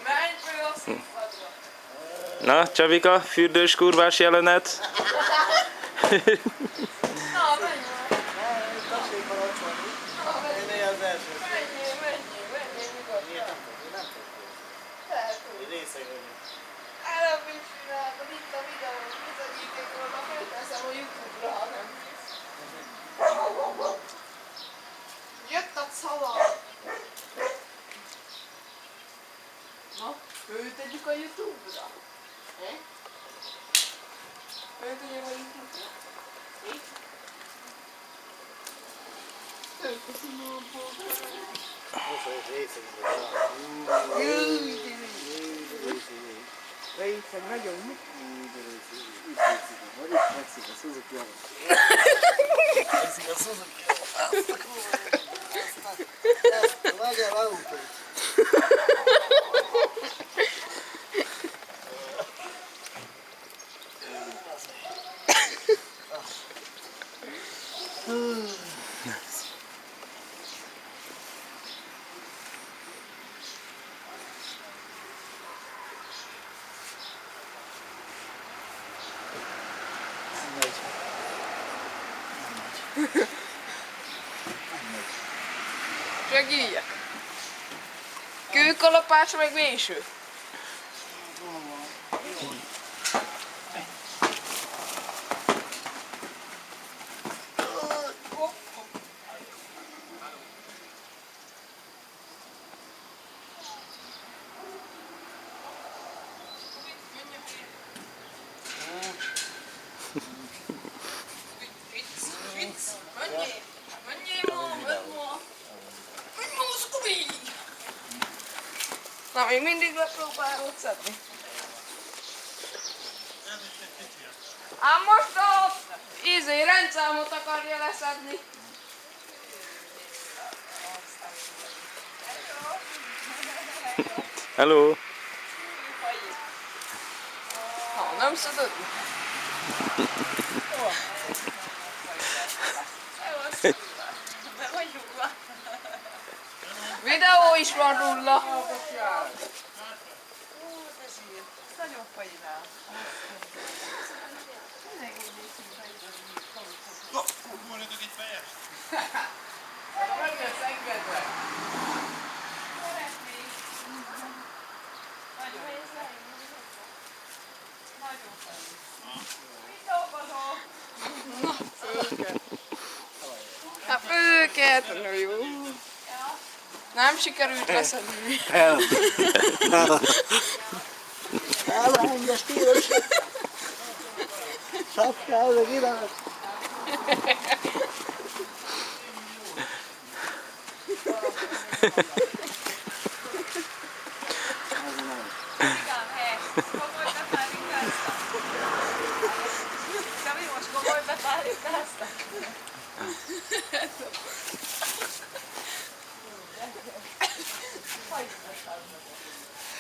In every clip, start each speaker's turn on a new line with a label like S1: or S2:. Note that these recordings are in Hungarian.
S1: Menj föl a színpadra!
S2: Na, Csabika, fürdős kurvás jelenet.
S1: Na, menj már!
S3: Tessék parancsolni. Én az első.
S1: Menjél nyugodtan!
S3: Miért nem tudok? Én nem tudok.
S1: Lehet, hogy
S3: Én részeg vagyok.
S1: előbb is csináltad, itt a videós bizonyítékról, a fölteszem a YouTube-ra, ha nem hisz. Jött a szava! Na, föltegyük a YouTube-ra? Föltegyük a YouTube-ra? Fölteszem a bokára.
S3: Most vagyok részeg vagyok.
S1: Részeg nagyon mi?
S3: Itt fekszik a Suzuki alatt. Fekszik a Suzuki alatt. Ezt magyar autó.
S1: Segígyek! Kőkalapács meg véső? Na, még mindig lepróbálod szedni. Ám most a rendszámot akarja leszedni.
S2: Hello!
S1: Ha, nem szeded? Videó is van róla.
S4: Nagyon fajinál.
S3: Ugorjatok egy fejest!
S1: Meg lesz engedve.
S4: Szeretnék. Nagyon. Nagyon fajin. Videózok.
S1: Hát őket, no jó. Nem sikerült leszedni.
S3: Ellenges tíros! Sapkál meg irány!
S4: Komoly bepárintáztak. Csabi, most komoly bepárintáztak.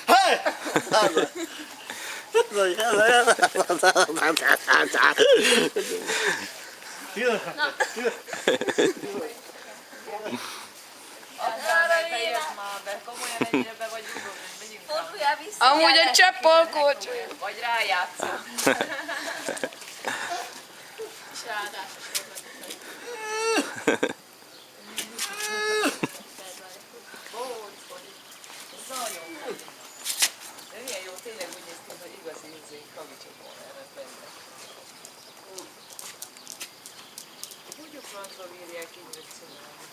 S3: Hey!
S4: Fejezd már be, komolyan ennyire be vagy rúgva, megyünk rá.
S5: Forduljál vissza.
S1: Amúgy egy csepp alkohol.
S4: Vagy rájátszol.
S5: És ráadásul
S4: Bóc, hogy ez nagyon jó. De milyen jó, tényleg úgy néz ki, hogy igazi kavicsok volna erre benne. Hogy a francba bírják így megcsinálni?